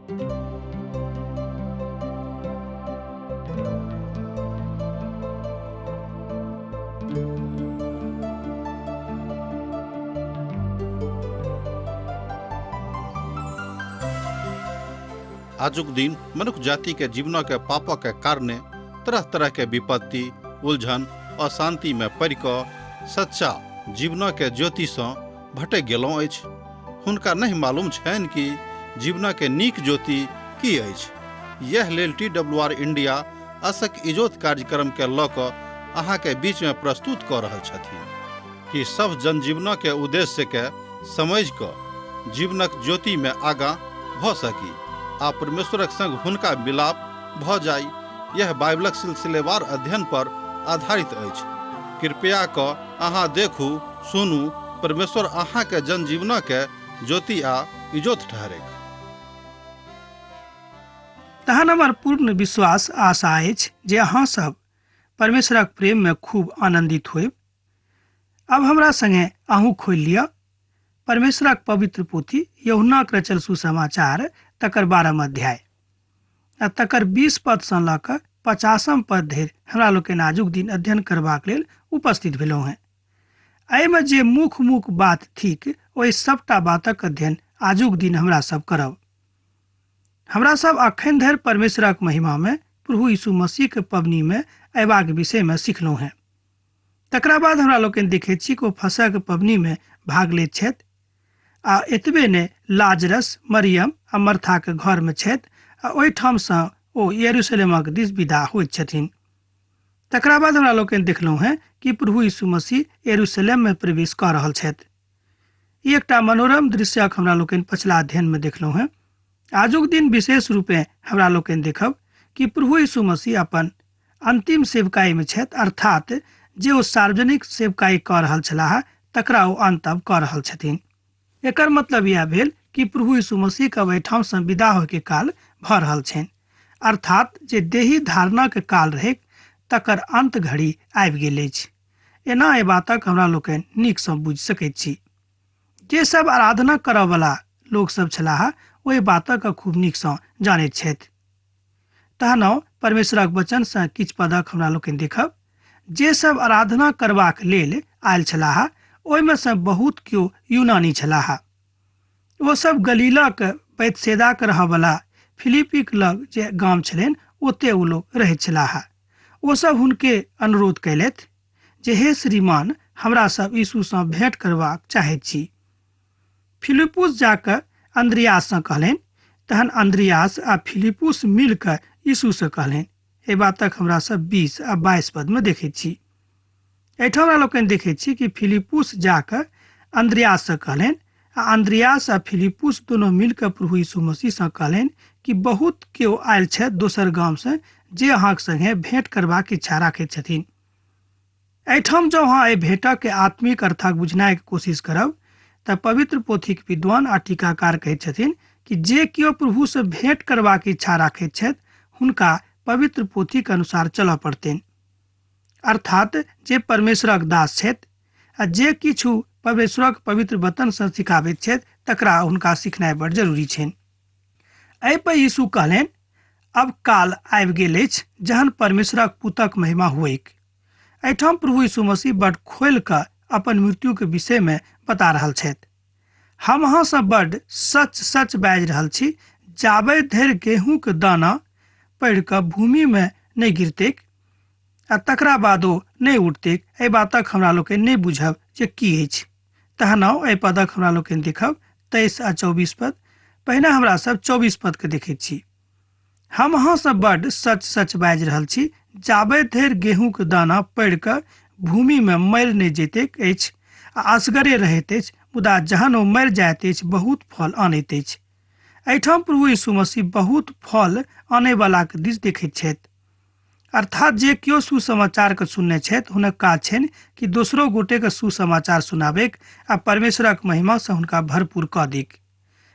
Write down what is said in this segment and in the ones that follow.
आजुक दिन मनुष्य जाति के जीवन के पाप के कारणे तरह तरह के विपत्ति, उलझन, अशांति में पड़ कऽ सच्चा जीवन के ज्योति सँ भटक गेलहुँ अछि। हुनका नहीं मालूम छनि कि जीवन के नीक ज्योति की अछि। यह लेल TWR इंडिया असक इजोत कार्यक्रम के लऽ कऽ अहाँ के बीच में प्रस्तुत कऽ रहल छथिन कि सब जनजीवन के उद्देश्य के समझ कऽ जीवनक ज्योति में आगाँ भऽ सकी आ परमेश्वरक संग हुनका मिलाप भ जाय। यह बाइबलक सिलसिलेवार अध्ययन पर आधारित अछि। कृपया कऽ अहाँ देखू, सुनू, परमेश्वर अहाँ के जनजीवन के ज्योति आ इजोत ठहरेक। तहन हमर पूर्ण विश्वास आशा अछि जे अहाँ सब परमेश्वरक प्रेम में खूब आनंदित होयब। अब हमरा संगे अहूँ खोल लिया परमेश्वरक पवित्र पोथी यूहन्नाक रचल सुसमाचार तकर 12वां अध्याय आ तकर 20 पद सँ लऽ कऽ 50 पद धरि हमरा लोग के नाजुक दिन अध्ययन करबाक लेल उपस्थित भेलहुँ हैं। एहिमे जे मुख बात थिक ओहि सबटा बातक अध्ययन आजुक दिन हमरा सब करब। हमरा सब अखन धरि परमेश्वरक महिमा में प्रभु यीशु मसीह के पबनी में अयबाक विषय में सिखलहुँ हैं। तकरा बाद हमरा लोग देखे छी कि ओ फसह के पबनी में भाग लैत छथि आ एतबे ने लाजरस, मरियम आ मर्था के घर में छथि आ ओहिठाम सँ ओ यरूशलेमक दिस विदा होइत छथिन। तकरा बाद हमरा लोग देखलहुँ हैं कि प्रभु यीशु मसीह यरूशलेम में प्रवेश कऽ रहल छथि। ई एकटा मनोरम दृश्यक हमरा लोग पछिला अध्ययन में देखलहुँ हैं। आजुक दिन विशेष रूपे हमरा लोग देखब कि प्रभु यीशु मसीह अपन अंतिम सेवकाई में छथि, अर्थात जे ओ सार्वजनिक सेवकाई कऽ रहल छलाह तकरा ओ अंत अब कऽ रहल छथिन। एकर मतलब यह भेल कि प्रभु यीशु मसीह के ओहिठाम सँ विदा होय के काल भऽ रहल छनि, अर्थात जे देही धारणा के काल रहै तकर अंत घड़ी आबि गेल अछि। एना एहि बातक हमरा लोग नीक सँ बुझि सकैत छी। जे सब आराधना करय वाला लोग सब छलाह ओहि बातक खूब नीक सँ जानैत छथि। तहन परमेश्वरक वचन सँ किछु पदक हमरा लोग देखब। जे सब आराधना करबाक लेल आयल छलाह ओहिमे सँ बहुत केओ यूनानी छलाह। ओ सब गलीला के बैतसैदा के रहय वाला फिलिप्पीक लग जे गाम छलनि ओते ओ लोग रहैत छलाह। ओ सब हुनके अनुरोध कयलथि जे हे श्रीमान, हमरा सब यीशु सँ भेंट करबाक चाहैत छी। फिलिप्पुस जाकऽ अंद्रियास सँ कहलनि। तहन अंद्रियास आ फिलिप्पुस मिल कऽ यीशु सँ कहलनि। एहि बातक हमरा सब 20 आ 22 पद में देखैत छी। एहिठाम हमरा लोग देखैत छी कि फिलिप्पुस जाकऽ अंद्रियास सँ कहलनि आ अंद्रियास आ फिलिप्पुस दोनों मिलकर प्रभु यीशु मसीह सँ कहलनि कि बहुत केओ आयल छथि दोसर गाम सँ जे अहाँक संगे भेंट करबाक इच्छा राखैत छथिन। एहिठाम जँ अहाँ एहि भेंटक के आत्मिक अर्थक बुझनाइ के कोशिश करब तऽ पवित्र पोथीक विद्वान आ टीकाकार कहैत छथिन कि जे केओ प्रभु सँ भेंट करबाक इच्छा राखैत छथि हुनका पवित्र पोथी के अनुसार चलऽ पड़तनि, अर्थात जे परमेश्वरक दास छथि आ जे किछु परमेश्वरक पवित्र वचन सँ सिखाबैत छथि तकरा हुनका सिखनाइ बड़ जरूरी छनि। एहि पर यीशु कहलनि, अब काल आबि गेल अछि जहन परमेश्वरक पुतक महिमा होइक। एहिठाम प्रभु यीशु मसीह बड़ खोलि कऽ अपन मृत्यु के विषय में बता रहल छथि। हम अहाँ सँ बड़ सच सच बाजि रहल छी, जाबे धरि गेहूं के दाना पड़ि कऽ भूमि में नहीं गिरतैक आ तकरा बादो नहीं उठतैक, एहि बातक हमरा लोग नहीं बुझब जे की अछि। तहन एहि पदक हमरा लोग देखब 23 आ 24 पद। पहिने हमरा सब 24 पद के देखैत छी। हम अहाँ सँ बड़ सच सच बाजि रहल छी, जाबे धरि गेहूं के दाना पड़ि कऽ भूमि में मरि नहीं जैतैक अछि आ असगरे रहैत अछि, मुदा जहन ओ मरि जाइत अछि बहुत फल आनैत अछि। एहिठाम प्रभु यीशु मसीह बहुत फल आने वाला के दिस देखैत छथि, अर्थात जे केओ सुसमाचार के सुनने छथि हुनक काज छनि कि दोसरो गोटे के सुसमाचार सुनाबैक आ परमेश्वरक महिमा सँ हुनका भरपूर कऽ देक।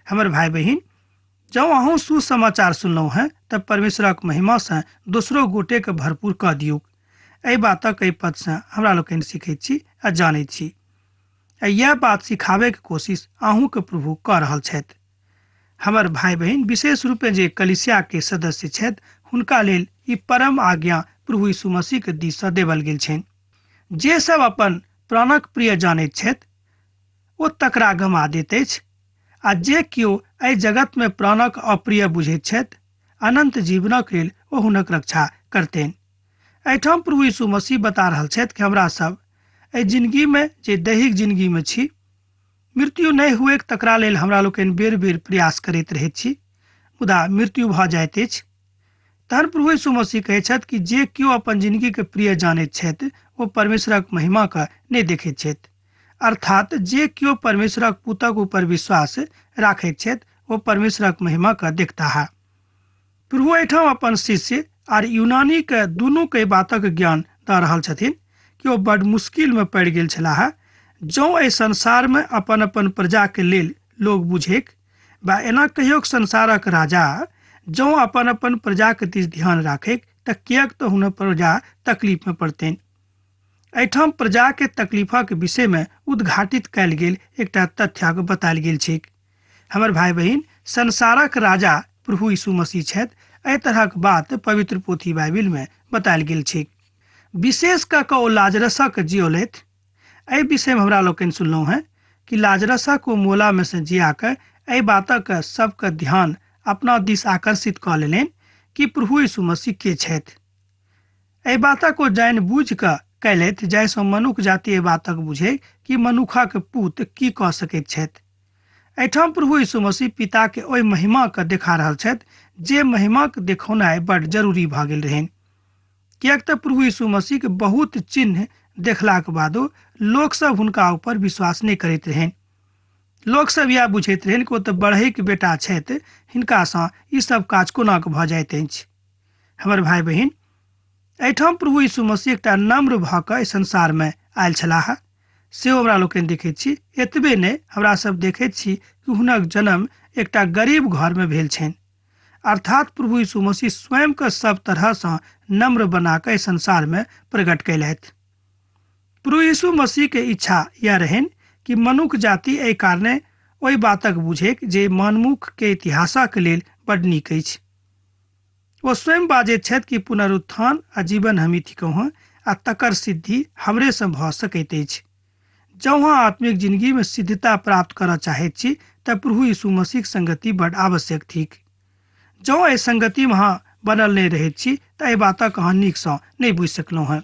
हमर भाई बहिन, जँ अहूँ सुसमाचार सुनलहुँ हैं तब परमेश्वरक महिमा सँ दोसरो गोटे के भरपूर कऽ दियौ। एहि बातक एहि पद सँ हमरा लोग सीखैत छी आ जानैत छी। यह बात सिखाबे के कोशिश अहूँ के प्रभु कऽ रहल छथि। हमर भाई बहन विशेष रूप जे कलिसिया के सदस्य छथि हुनका लेल ई परम आज्ञा प्रभु यीशु मसीह के दिस सँ देवल गेल छनि। जे सब अपन प्राणक प्रिय जानैत छथि ओ तकरा गमा दैत अछि, आ जे केओ एहि जगत में प्राणक अप्रिय बुझैत छथि अनंत जीवनक लेल ओ हुनक रक्षा करतनि। एहिठाम प्रभु यीशु मसीह बता रहल छथि कि हमरा सब एहि जिंदगी में जे दैहिक जिंदगी में छी, मृत्यु नहि हुए तकरा लेल हमरा लोकनि बेर बेर प्रयास करैत रहैत छी, मुदा मृत्यु भऽ जाइत अछि। तहन प्रभु यीशु मसीह कहैत छथि कि जे केओ अपन जिंदगी के प्रिय जानैत छथि ओ परमेश्वरक महिमा के नहि देखैत छथि, अर्थात जे केओ परमेश्वरक पुतक ऊपर विश्वास राखैत छथि ओ परमेश्वरक महिमा के देखता है। प्रभु एहिठाम अपन शिष्य आर यूनानी के दुनू के बातक ज्ञान दऽ रहल छथिन कि ओ बड़ मुश्किल में पड़ि गेल छलाह जँ एहि संसार में अपन अपन प्रजा के लेल लोग बुझेक, बा एना कहियो संसारक राजा जँ अपन अपन प्रजा के दिस ध्यान राखेक तऽ किएक तऽ हुनक प्रजा तकलीफ में पड़तनि। एहिठाम प्रजा के तकलीफक विषय में उद्घाटित कयल गेल एकटा तथ्यक बतायल गेल छै। हमर भाई बहन, संसारक राजा प्रभु यीशु मसीह छथि। एहि तरहक बात पवित्र पोथी बाइबिल में बतायल गेल छै। विशेष कऽ कऽ ओ लाजरसक जियौलथि। एहि विषय में हमरा लोकनि सुनलहुँ हैं कि लाजरसक ओ मोला में से जिया कऽ एहि बातक सबके ध्यान अपना दिस आकर्षित कऽ लेलनि कि प्रभु यीशु मसीह के छथि। एहि बातक ओ जानि बूझि कऽ कयलथि जाहिसँ मनुख जाति एहि बातक बुझे कि मनुखक पुत की कऽ सकैत छथि। एहिठाम प्रभु यीशु मसीह पिता के ओहि महिमा के देखा रहल छथि जे महिमा के देखौनाइ बड़ जरूरी भऽ गेल रहनि। किएक तऽ प्रभु यीशु मसीह के बहुत चिन्ह देखलाक बादो लोक सब हुनका ऊपर विश्वास नहि करैत रहनि। लोक सब यह बुझैत रहनि कि ओ तऽ बढ़ैके बेटा छथि, हिनकासँ ई सब काज कोना कऽ भऽ जाइत अछि। हमर भाई बहन, एहिठाम प्रभु यीशु मसीह एकटा नम्र भऽ कऽ एहि संसार में आयल छलाह सेहो हमरा लोकनि देखैत छी। एतबे नहि, हमरा सब देखैत छी कि हुनक जन्म एकटा गरीब घर में भेल छनि, अर्थात प्रभु यीशु मसीह स्वयं के सब तरहसँ नम्र बना कऽ एहि संसार में प्रकट कयलथि। प्रभु यीशु मसीह के इच्छा यह रहनि कि मनुख जाति एहि कारणे ओहि बातक बुझेक जे मनमुख के इतिहासक लेल बड नीक अछि। ओ स्वयं बाजैत छथि कि पुनरुत्थान आ जीवन हम कहूँ आ तकर सिद्धि हमरे से भऽ सकैत अछि। जँ अहाँ आत्मिक जिंदगी में सिद्धता प्राप्त करऽ चाहैत छी तऽ प्रभु यीशु मसीह संगति बड आवश्यक थिक। जँ एहि संगति में अहाँ बनल नहि रहैत छी तऽ एहि बातक अहाँ नीकसँ नहि बुझि सकलहुँ हैं।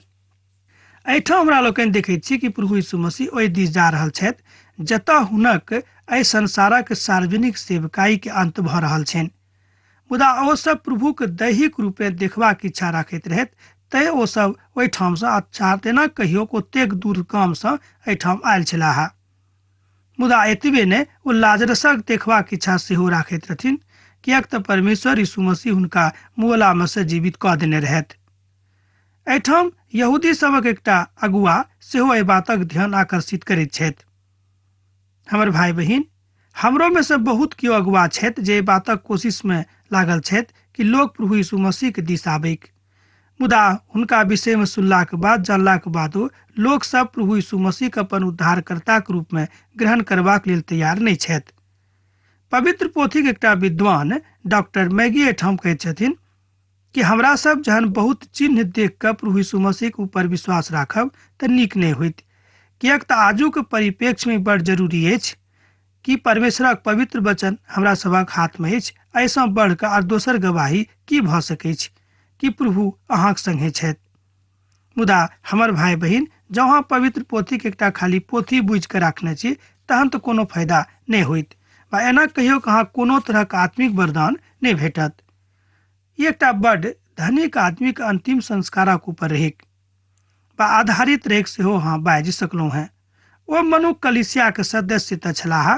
एहिठाम हमरा लोकनि देखैत छी कि प्रभु यीशु मसीह ओहि दिस जा रहल छथि जतऽ हुनक एहि संसारक सार्वजनिक सेवकाई के अंत भऽ रहल छनि। मुदा ओ सब प्रभु के दैहिक रूपे देखबाक इच्छा राखैत रहथि, तैं ओ सब ओहिठाम से अच्छा तेना कहियो ओतेक दूर काम से एहिठाम आयल छलाह। मुदा एतबे नहि, ओ लाजरसक देखबाक इच्छा सेहो राखैत रहथिन, किएक तऽ परमेश्वर यीशु मसीह हुनका मोला में से जीवित कऽ देने रहथि। एहिठाम यहूदी सबक एकटा अगुआ सेहो एहि बातक ध्यान आकर्षित करैत छथि। हमर भाई बहिन, हमरो में से बहुत केओ अगुआ छथि जे एहि बातक कोशिश में लागल छथि कि लोग प्रभु यीशु मसीह के दिस आबैक, मुदा हुनका विषय में सुनलाक बाद जानलाक बादो लोग सब प्रभु यीशु मसीह के अपन उद्धारकर्ता के रूप में ग्रहण करबाक लेल तैयार नहीं छथि। पवित्र पोथी के एकटा विद्वान डॉक्टर मैगी एठाम कहैत छथिन कि हमरा सब जहन बहुत चिन्ह देख कऽ प्रभु यीशु मसीह के ऊपर विश्वास राखब तऽ नीक नहि होइत, किएक तऽ आजुक परिप्रेक्ष्य में बड़ जरूरी अछि कि परमेश्वरक पवित्र वचन हमरा सभक हाथ में अछि। ऐसा बढ़ कऽ आर दोसर गवाही की भऽ सकैत अछि कि प्रभु अहाँक संगे छथि। मुदा हमर भाई बहिन, जँ अहाँ पवित्र पोथी के एकटा खाली पोथी बुझि कऽ राखने छी तहन तऽ कोनो फायदा नहि होइत, वा एना कहियो कि अहाँ कोनो तरहक आत्मिक वरदान नहि भेटत। ई एकटा बड धनिक आदमी के अंतिम संस्कारक ऊपर रहैक वा आधारित रहैक सेहो अहाँ बाजि सकलहुँ हैं। ओ मनुख कलिसिया के सदस्य तऽ छलाह,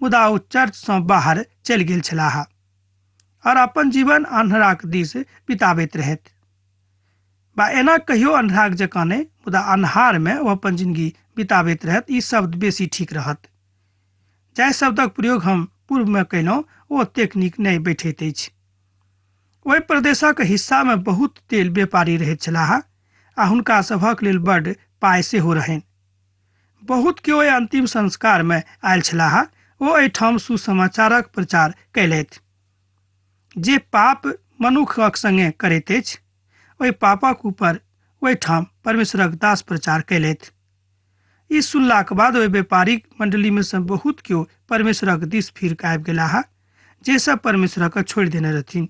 मुदा ओ चर्च से बाहर चलि गेल छलाह और अपन जीवन अन्हराक दिस बिताबैत रहथि, बा एना कहियो अन्हराक जकाँ नहि, मुदा अन्हार में ओ अपन जिंदगी बिताबैत रहत। ई शब्द बेसी ठीक रहत। जाहि शब्दक प्रयोग हम पूर्व में कयलहुँ ओ ओतेक नीक नहि बैठैत अछि। ओहि प्रदेशक हिस्सा में बहुत तेल व्यापारी रहैत छलाह आ हुनका सभक लेल बड पाय सेहो रहनि। बहुत केओ अंतिम संस्कार में आयल छलाह ओ एहिठाम सुसमाचारक प्रचार कयलथि। जे पाप मनुखक संगे करैत अछि ओहि पापक ऊपर ओहिठाम परमेश्वरक दास प्रचार कयलथि। ई सुनलाक बाद ओहि व्यापारिक मंडली में से बहुत केओ परमेश्वरक दिस फिर के आबि गेलाह जे सब परमेश्वरक छोड़ि देने रहथिन।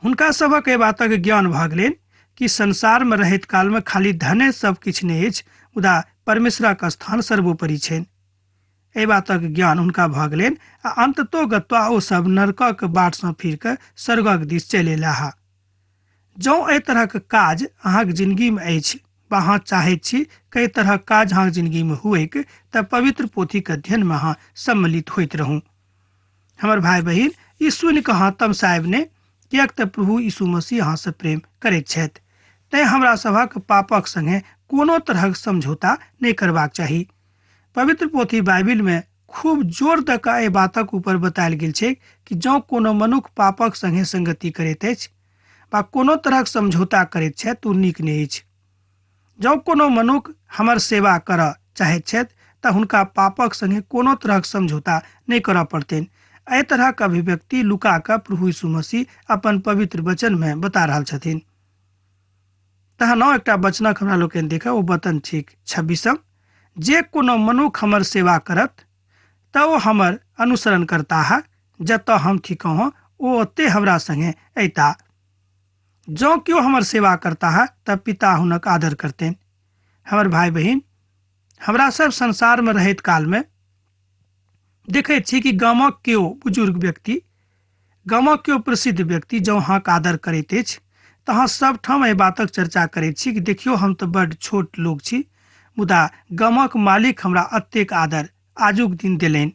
हुनका सभक एहि बातक ज्ञान भऽ गेलनि कि संसार में रहैत काल में खाली धने सब किछु नहि अछि, मुदा परमेश्वरक स्थान सर्वोपरि छनि। एहि बातक ज्ञान हुनका भऽ गेलनि आ अंततोगत्वा ओ सब नरकक बाट सँ फिर के स्वर्गक दिस चलि अयलाह। जँ एहि तरहक काज अहाँक जिंदगी में अछि वा अहाँ चाहैत छी कई तरहक काज अहाँक जिंदगी में हुएक, तऽ पवित्र पोथीक अध्ययन में अहाँ सम्मिलित होइत रहू। हमर भाई बहिन, ई सुनि कऽ अहाँ तमसायब नहि, किएक तऽ प्रभु यीशु मसीह अहाँ से प्रेम करैत छथि। तैं हमरा सभक पापक संगे कोनो तरहक समझौता नहीं करबाक चाही। पवित्र पोथी बाइबिल में खूब जोर दऽ कऽ एहि बातक ऊपर बतायल गेल छै कि जँ कोनो मनुख पापक संगे संगति करैत अछि वा कोनो तरहक समझौता करैत छथि तऽ ओ नीक नहि अछि। जँ कोनो मनुख हमर सेवा करऽ चाहैत छथि तऽ हुनका पापक संगे कोनो तरहक समझौता नहीं करऽ पड़तनि। एहि तरहक अभिव्यक्ति लुका का प्रभु यीशु मसीह अपन पवित्र वचन में बता रहल छथिन। तहन एकटा वचनक हमरा लोकनि देखा ओ वचन ठीक 26। जे कोनो मनुख हमर सेवा करत तऽ ओ हमर अनुसरण करता है, जतऽ हम ठिकाँ ओ ओते हमरा संगे अयता। जँ केओ हमर सेवा करता है तब पिता हुनक आदर करतनि। हमर भाई बहिन, हमरा सब संसार में रहैत काल में देखैत छी कि गामक केओ बुजुर्ग व्यक्ति, गामक केओ प्रसिद्ध व्यक्ति जँ अहाँक आदर करैत अछि तऽ अहाँ सब ठाम एहि बातक चर्चा करैत छी कि देखियौ हम तऽ बड्ड छोट लोक छी, मुदा गामक मालिक हमरा अतेक आदर आजुक दिन देलनि,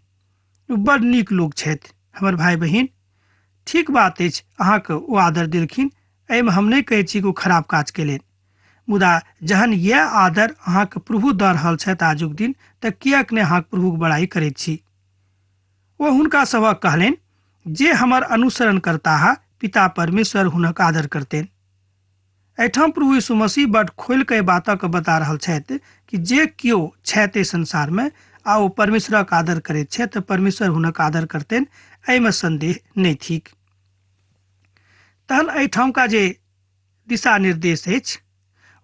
ओ बड्ड नीक लोक छथि। हमर भाई बहिन, ठीक बात अछि, अहाँके ओ आदर देलखिन, एहिमे हम नहीं कहै छी कि ओ खराब काज केलनि, मुदा जहन यह आदर अहाँके प्रभु दऽ रहल छथि आजुक दिन, तऽ किएक नहि अहाँके प्रभुक बड़ाई करैत छी। ओ हुनका सभक कहलनि, जे हमर अनुसरण करता है पिता परमेश्वर हुनक आदर करतनि। एहिठाम प्रभु यीशु मसीह बड्ड खोलि कऽ बातक बता रहल छथि कि जे केओ छथि संसार में आ ओ परमेश्वरक आदर करैत छथि तऽ परमेश्वर हुनक आदर करतनि, एहिमे संदेह नहीं थिक। तहन एहिठाम का जे दिशा निर्देश अछि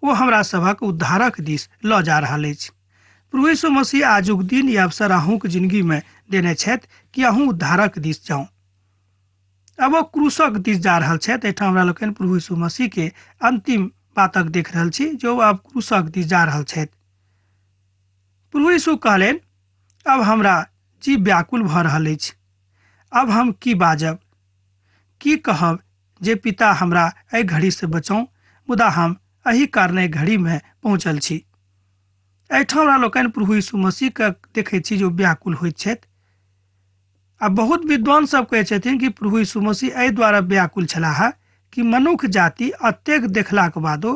ओ हमरा सभक उद्धारक दिस लऽ जा रहल अछि। प्रभु यीशु मसीह आजुक दिन ई अवसर अहूँक जिंदगी में देने छथि कि अहूँ उद्धारक दिस जाऊँ। अब ओ क्रूसक दिस जा रहल छथि। एहिठाम हमरा लोकनि प्रभु यीशु मसीह के अंतिम बातक देख रहल छी जो अब क्रूसक दिस जा रहल छथि। प्रभु यीशु कहलनि, अब हमरा जी व्याकुल भऽ रहल अछि, अब हम की बाजब, की कहब जे पिता हमरा एहि घड़ी से बचाऊ, मुदा हम एही कारणे घड़ी में पहुँचल छी। एहिठाम हमरा लोकनि प्रभु यीशु मसीह के देखै छी जो व्याकुल होइत छथि। आ बहुत विद्वान सब कहै छथिन कि प्रभु यीशु मसीह एहि द्वारा व्याकुल छलाह कि मनुष्य जाति अतेक देखलाक बादो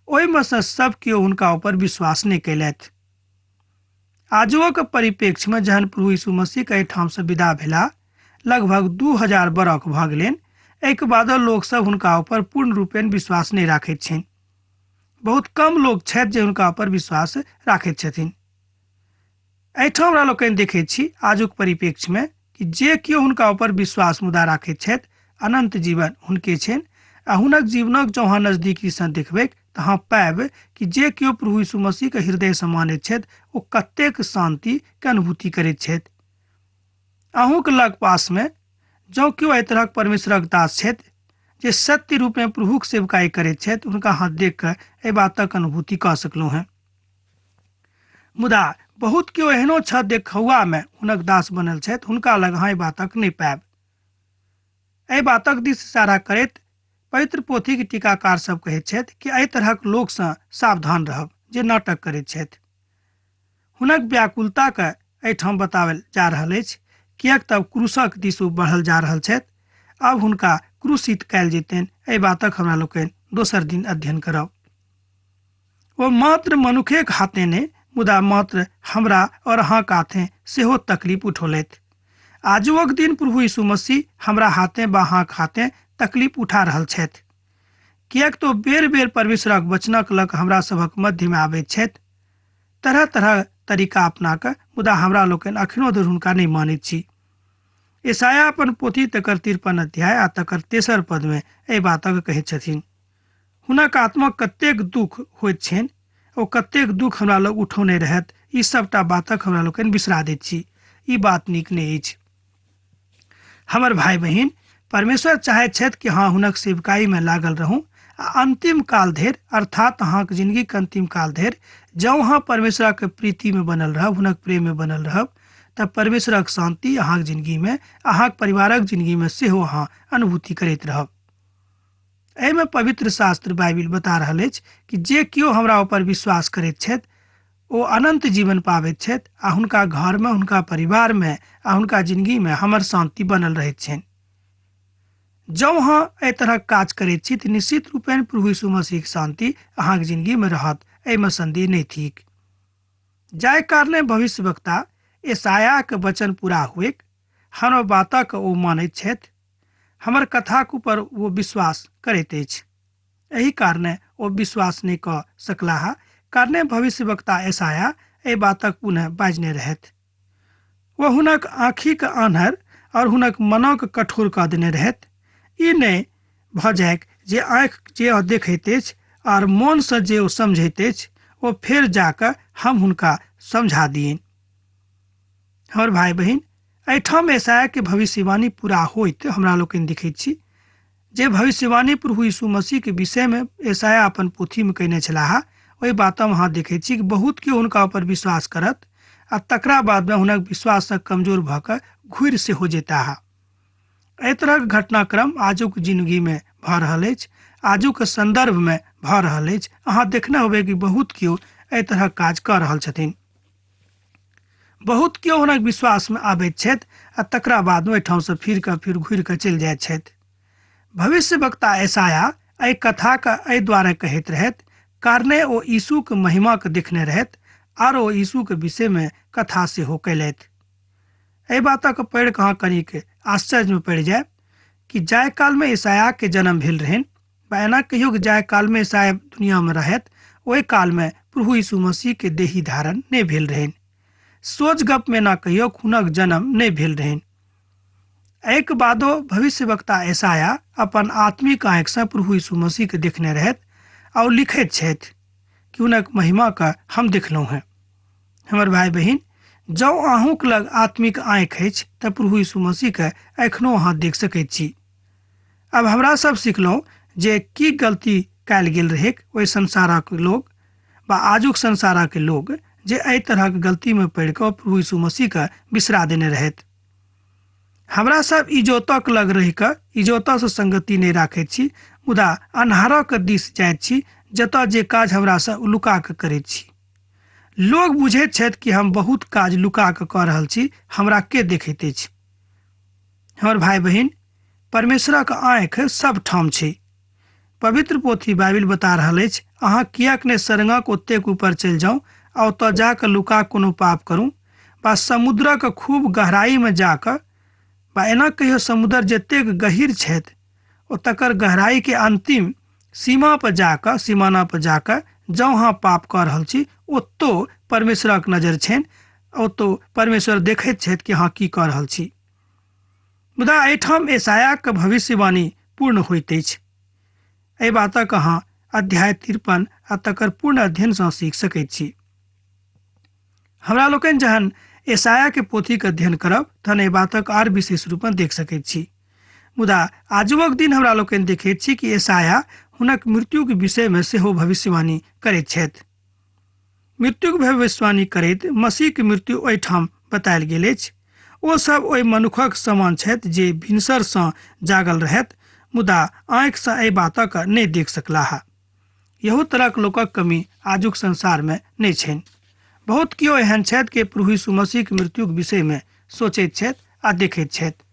ओहिमे से सब केओ हुनका ऊपर विश्वास नहीं कयलथि। आजुक परिप्रेक्ष्य में जहन प्रभु यीशु मसीह के एहिठाम से विदा भेला लगभग 2000 बरख भऽ गेलनि, एहिके बादो लोक सब हुनका ऊपर पूर्ण रूपेण विश्वास नहीं राखैत छनि। बहुत कम लोग छथि जे हुनका ऊपर विश्वास राखैत छथिन। एहिठाम हमरा लोकनि देखैत छी आजुक परिप्रेक्ष्य में कि जे केओ हुनका ऊपर विश्वास मुदा राखैत छथि अनंत जीवन हुनके छनि। आ हुनक जीवनक जँ अहाँ नजदीकी सँ देखबै तऽ अहाँ पायब कि जे केओ प्रभु यीशु मसीह के हृदय सँ मानैत छथि ओ कतेक शांति के अनुभूति करैत छथि। अहूँके लग पास में जँ केओ एहि तरहक परमेश्वरक दास छथि जे सत्य रूप में प्रभुक सेवकाई करैत छथि, हुनका अहाँ देख कऽ एहि बातक अनुभूति कऽ सकलहुँ हैं। मुदा बहुत केओ एहनो छथि देखौआ में हुनक दास बनल छथि, हुनका लग अहाँ एहि बातक नहीं पायब। एहि बातक दिस इशारा करैत पवित्र पोथी के टीकाकार सब कहैत छथि कि एहि तरहक लोक सँ सावधान रहब जे नाटक करैत छथि। हुनक व्याकुलता के एहिठाम बतावल जा रहल अछि, किएक तब क्रूसक दिस ओ बढ़ल जा रहल छथि। अब हुनका क्रूसित कयल जेतनि, एहि बातक हमरा लोकनि दोसर दिन अध्ययन करब। ओ मात्र मनुखे के हाथे ने मुदा मात्र हमरा और अहाँक हाथे सेहो तकलीफ उठौलथि। आजुक दिन प्रभु यीशु मसीह हमरा हाथे बा अहाँक हाथे तकलीफ उठा रहल छथि, किएक तो बेर बेर परमेश्वरक वचनक लग हमरा सभक मध्य में आबैत छथि। तरह तरह तरीका अपना कऽ मुदा हमरा लोकनि अखनो धरि हुनका नहि मानैत छी। यशायाह अपन पोथी तकर 53 अध्याय आ तकर 3 पद में एहि बातक कहैत छथिन, हुनक आत्माक कतेक दुख होइत छनि, ओ कतेक दुख हमरा लग उठौने रहत, ई सबटा बातक हमरा लोकनि बिसरा दैत छी। ई बात नीक नहि अछि। हमर भाई बहिन, परमेश्वर चाहैत छथि कि हाँ हुनक सेवकाई में लागल रहूं आ अंतिम काल धरि अर्थात अहाँक जिंदगी के अंतिम काल धरि जँ अहाँ परमेश्वरक प्रीति में बनल रहब, हुनक प्रेम में बनल रहब, तब परमेश्वरक शांति अहाँक जिंदगी में, अहाँक परिवारक जिंदगी में सेहो अहाँ अनुभूति करैत रहब। एहिमे पवित्र शास्त्र बाइबिल बता रहल अछि कि जे केओ हमरा ऊपर विश्वास करैत छथि ओ अनंत जीवन पाबैत छथि आ हुनका घर में, हुनका परिवार में आ हुनका जिंदगी में हमर शांति बनल रहैत छनि। जँ अहाँ एहि तरहक काज करैत छी तऽ निश्चित रूपेण प्रभु यीशु मसीहक शांति अहाँक जिंदगी में रहत, एहिमे संदेह नहि थिक। जाहि कारणे भविष्यवक्ता यशायाह के वचन पूरा हुए, हमर बातक ओ मानैत छथि, हमर कथाक ऊपर वो विश्वास करैत अछि। एहि कारणे ओ विश्वास नहि कऽ सकलाह, कारणे भविष्यवक्ता यशायाह एहि बातक पुनः बाजने रहथि। वो हुनक आँखिक आन्हर और हुनक मनक कठोर कऽ देने रहथि। ई नहि भऽ जायक जे आँखि जे ओ देखैत अछि और मोन से जे ओ समझैत अछि ओ फेर जाकऽ हम हुनका समझा दियनि। हमर भाई बहिन, एहिठाम यशायाह के भविष्यवाणी पूरा होइत हमरा लोकनि देखैत छी। जे भविष्यवाणी प्रभु यीशु मसीह के विषय में यशायाह अपन पोथी में कयने छलाह, ओहि बातम अहाँ देखैत छी कि बहुत केओ हुनका ऊपर विश्वास करत आ तकरा बाद में हुनक विश्वास कमजोर भऽ कऽ घुरि सेहो जेताह। एहि तरहक घटनाक्रम आजुक जिंदगी में भऽ रहल अछि, आजुक संदर्भ में भऽ रहल अछि। अहाँ देखने होबै कि बहुत केओ एहि तरहक काज कऽ रहल छथिन। बहुत केओ हुनक विश्वास में आबैत छथि आ तकरा बाद ओहिठाम से फिर घुरि कऽ चलि जाइत छथि। भविष्यवक्ता यशायाह एहि कथा के एहि दुआरे कहैत रहथि कारणे ओ यीशु के महिमा के देखने रहथि और ओ यीशु के विषय में कथा सेहो कैलथि। एहि बातक पढ़ि कऽ अहाँ कनिक आश्चर्य में पड़ि जायब कि जाहि काल में यशायाह के जन्म भेल रहनि, बा एना कहियो कि जाहि काल में यशायाह दुनिया में रहथि, ओहि काल में प्रभु यीशु मसीह के देही धारण नहि भेल रहनि। सोच गप में ना कहियो हुनक जन्म नहि भेल रहनि। एक बादो भविष्यवक्ता यशायाह अपन आत्मिक आँखि से प्रभु यीशु मसीह के देखने रहथि और लिखैत छथि कि हुनक महिमा का हम देखलहुँ हैं। हमर भाई बहिन, जँ अहूँक लग आत्मिक आँखि अछि तऽ प्रभु यीशु मसीह के एखनो अहाँ देख सकैत छी। अब हमरा सब सिखलहुँ जे की गलती कयल गेल रहैक ओहि संसारक लोग बा आजुक संसारक लोग जे एहि तरहक गलती में पड़ि कऽ प्रभु यीशु मसीह के बिसरा देने रहथि। हमरा सब इजोतक लग रहि कऽ इजोता से संगति नहि राखैत छी, मुदा अन्हारक दिस जाइत छी जतऽ जे काज हमरा से लुका कऽ करैत छी। लोग बुझैत छथि कि हम बहुत काज लुका कऽ कऽ रहल छी, हमरा के देखैत अछि। हमर भाई बहिन, परमेश्वरक आँखि सब ठाम छै। पवित्र पोथी बाइबिल बता रहल अछि, अहाँ किएक नहि सरंगक ओतेक ऊपर चलि जाउ आ ओतऽ जाकऽ लुका कोनो पाप करूँ, बा समुद्रक खूब गहराई में जाकऽ, बा एना कहियो समुद्र जतेक गहीर छथि ओ तकर गहराई के अंतिम सीमा पर जाकऽ, सीमाना पर जाकऽ जँ अहाँ पाप कऽ रहल छी, ओतौ परमेश्वरक नजर छनि, ओतौ परमेश्वर देखैत छथि कि अहाँ की कऽ रहल छी। मुदा एहिठाम यशायाह के भविष्यवाणी पूर्ण होइत अछि। एहि बातक अहाँ अध्याय 53 आ तकर पूर्ण अध्ययन सँ सीख सकैत छी। हमरा लोकनि जहन यशायाह के पोथी के अध्ययन करब तहन एहि बातक आर विशेष रूप में देख सकैत छी। मुदा आजुक दिन हमरा लोकनि देखैत छी कि यशायाह हुनक मृत्यु के विषय में सेहो भविष्यवाणी करैत छथि। मृत्युक भविष्यवाणी करैत मसीह के मृत्यु ओहिठाम बतायल गेल अछि। ओ सब ओहि मनुखक समान छथि जे भिनसर सँ जागल रहथि, मुदा आँखि सँ एहि बातक नहि देख सकलाह। यहू तरहक लोकक कमी आजुक संसार में नहि छनि। बहुत केओ एहन छथि कि प्रभु यीशु मसीह के मृत्युक विषय में सोचैत छथि आ देखैत छथि,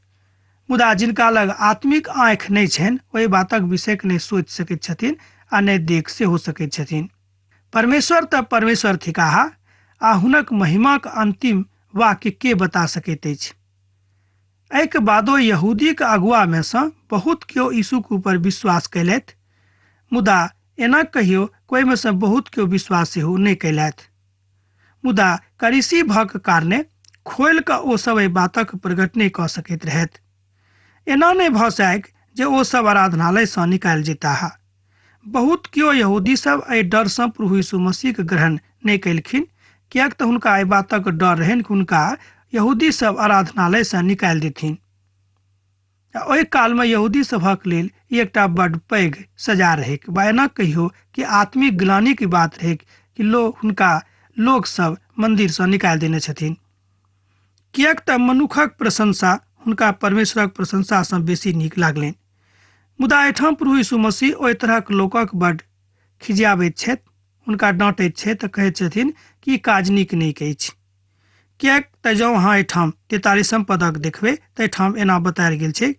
मुदा जिनका लग आत्मिक आँखि नहि छनि ओहि बातक विषय के नहि सोचि सकैत छथिन आ नहि देख सेहो सकैत छथिन। परमेश्वर तऽ परमेश्वर थिकाह आ हुनक महिमाक अंतिम वाक्य के बता सकैत अछि। एहिके बादो यहूदी के अगुआ में सँ बहुत केओ यीशु के ऊपर विश्वास कयलथि, मुदा एना कहियो कोई में सँ बहुत केओ विश्वास सेहो नहि कयलथि। मुदा करिसी भक कारणे खोलि कऽ ओसभ एहि बातक प्रकट नहि कऽ सकैत रहथि। एना नहि भऽ सकै जे ओसभ आराधनालयसँ निकालि जेताह। बहुत किओ यहूदी सब एहि डरसँ प्रभु यीशु मसीहके ग्रहण नहि केलखिन, किएक तऽ हुनका एहि बातक डर रहनि कि हुनका यहूदी सब आराधनालयसँ निकालि देथिन। ओहि कालमे यहूदी सभक लेल ई एकटा बड्ड पैघ सजा रहै, वा एना कहियो कि आत्मिक ग्लानिके बात रहै कि हुनका लोकसभ मन्दिरसँ निकालि देने छथिन, किएक तऽ मनुखक प्रशंसा हुनका परमेश्वरक प्रशंसासँ बेसी नीक लागलनि। मुदा एहिठाम प्रभु यीशु मसीह ओहि तरहक लोकक बड्ड खिजियाबैत छथि, हुनका डाँटैत छथि तऽ कहैत छथिन कि ई काज नीक नहि अछि। किएक तऽ जँ अहाँ एहिठाम 43 पदक देखबै तऽ एहिठाम एना बतायल गेल छै,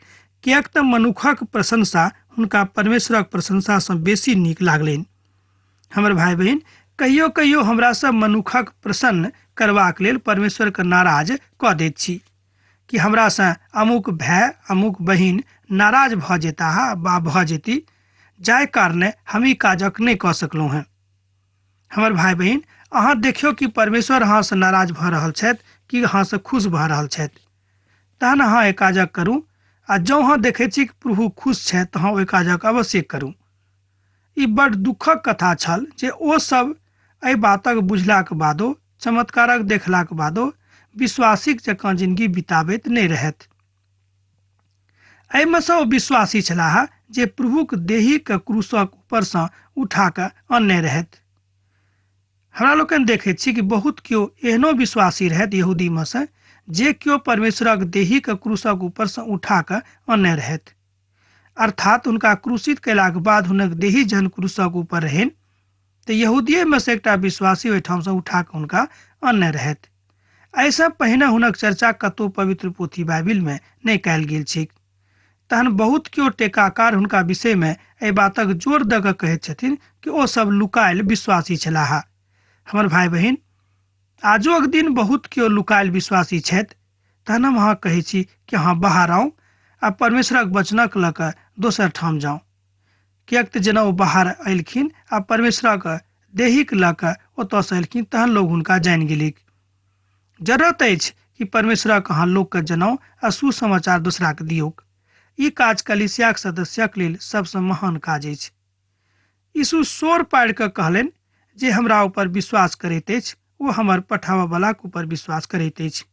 किएक तऽ मनुखक प्रशंसा हुनका परमेश्वरक प्रशंसासँ बेसी नीक लागलनि। हमर भाई बहिन, कहियो कहियो हमरा सब मनुखक प्रसन्न करबाक लेल परमेश्वरके नाराज कऽ दैत छी कि हमरासँ अमुक भाय अमुक बहिन नाराज भऽ जेताह वा भऽ जेती, जाहि कारणे हम ई काजक नहि कऽ सकलहुँ हेँ। हमर भाई बहिन, अहाँ देखियौ कि परमेश्वर अहाँसँ नाराज भऽ रहल छथि कि अहाँसँ खुश भऽ रहल छथि, तहन अहाँ एहि काजक करू। आ जँ अहाँ देखैत छी कि प्रभु खुश छथि तऽ अहाँ ओहि काजक अवश्य करू। ई बड्ड दुःखक कथा छल जे ओ सब एहि बातक बुझलाक बादो, चमत्कारक देखलाक बादो विश्वासीक जकाँ जिंदगी बिताबैत नहि रहथि। एहिमे सँ ओ विश्वासी छलाह जे प्रभुक देहीके क्रूसक ऊपरसँ उठा कऽ अनने रहथि। हमरा लोकनि देखैत छी कि बहुत केओ एहनो विश्वासी रहथि यहूदीमे सँ जे केओ परमेश्वरक देहीके क्रूसक ऊपरसँ उठा कऽ अनने रहथि, अर्थात हुनका क्रूसित कयलाक बाद हुनक देही जहन क्रूसक ऊपर रहनि तऽ यहूदियेमे सँ एकटा विश्वासी ओहिठामसँ उठा कऽ हुनका अनने रहथि। एहिसँ पहिने हुनक चर्चा कतहु पवित्र पोथी बाइबिलमे नहि कयल गेल छै। तहन बहुत केओ टेकाकार हुनका विषयमे एहि बातक जोर दऽ कऽ कहैत छथिन कि ओ सब लुकायल विश्वासी छलाह। हमर भाई बहिन, आजोक दिन बहुत केओ लुकायल विश्वासी छथि। तहन हम अहाँ कहै छी कि अहाँ बाहर आउ आ परमेश्वरक वचनक लऽ कऽ दोसर ठाम जाउ, किएक तऽ जेना ओ बाहर अयलखिन आ परमेश्वरक देहीक लऽ कऽ ओतयसँ अयलखिन तहन लोग हुनका जानि गेलिक। जरूरत अछि कि परमेश्वरक अहाँ लोकके जनाउ आ सुसमाचार दोसराके दियौक। ई काज कलीसियाक सदस्यक लेल सबसँ महान काज अछि। यीशु सोर पाड़ि कऽ कहलनि जे हमरा ऊपर विश्वास करैत अछि ओ हमर पठाबयवलाक ऊपर विश्वास करैत अछि,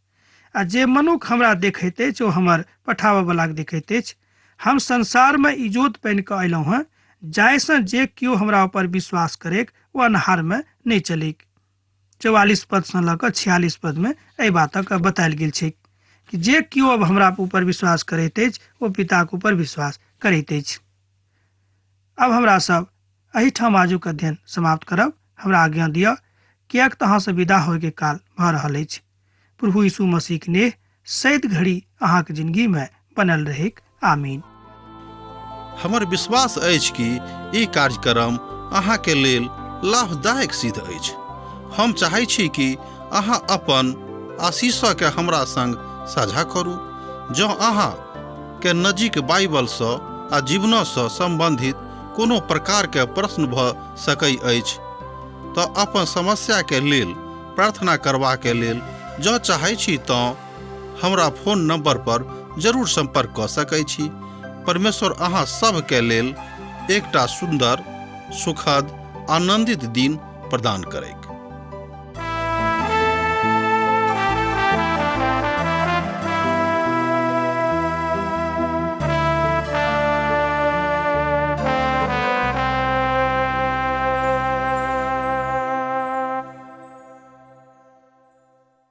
आ जे मनुख हमरा देखैत अछि ओ हमर पठाबयवलाके देखैत अछि। हम संसारमे इजोत बनि कऽ अयलहुँ हेँ जाहिसँ जे केओ हमरा ऊपर विश्वास करैक ओ अन्हारमे नहि चलैक। 44 पदसँ लऽ कऽ 46 पदमे एहि बातक बतायल गेल छै कि जे केओ अब हमरा ऊपर विश्वास करैत अछि ओ पिताके ऊपर विश्वास करैत अछि। अब हमरा सब एहिठाम आजुक अध्ययन समाप्त करब। हमरा आज्ञा दिअ, किएक तऽ अहाँसँ विदा होयके काल भऽ रहल अछि। प्रभु यीशु मसीहके नेह सैत घड़ी अहाँके जिंदगीमे बनल रहैक। आमीन। हमर विश्वास अछि कि ई कार्यक्रम अहाँके लेल लाभदायक सिद्ध अछि। हम चाहै छी कि अहाँ अपन आशीषके हमरा संग साझा करू। जँ अहाँके नजीक बाइबलसँ आ जीवनसँ सम्बन्धित कोनो प्रकारके प्रश्न भऽ सकै अछि तऽ अपन समस्याके लेल प्रार्थना करबाके लेल जँ चाहै छी तऽ हमरा फोन नंबर पर जरूर संपर्क कऽ सकै छी। परमेश्वर अहाँ सबके लेल एकटा सुंदर, सुखद, आनंदित दिन प्रदान करै।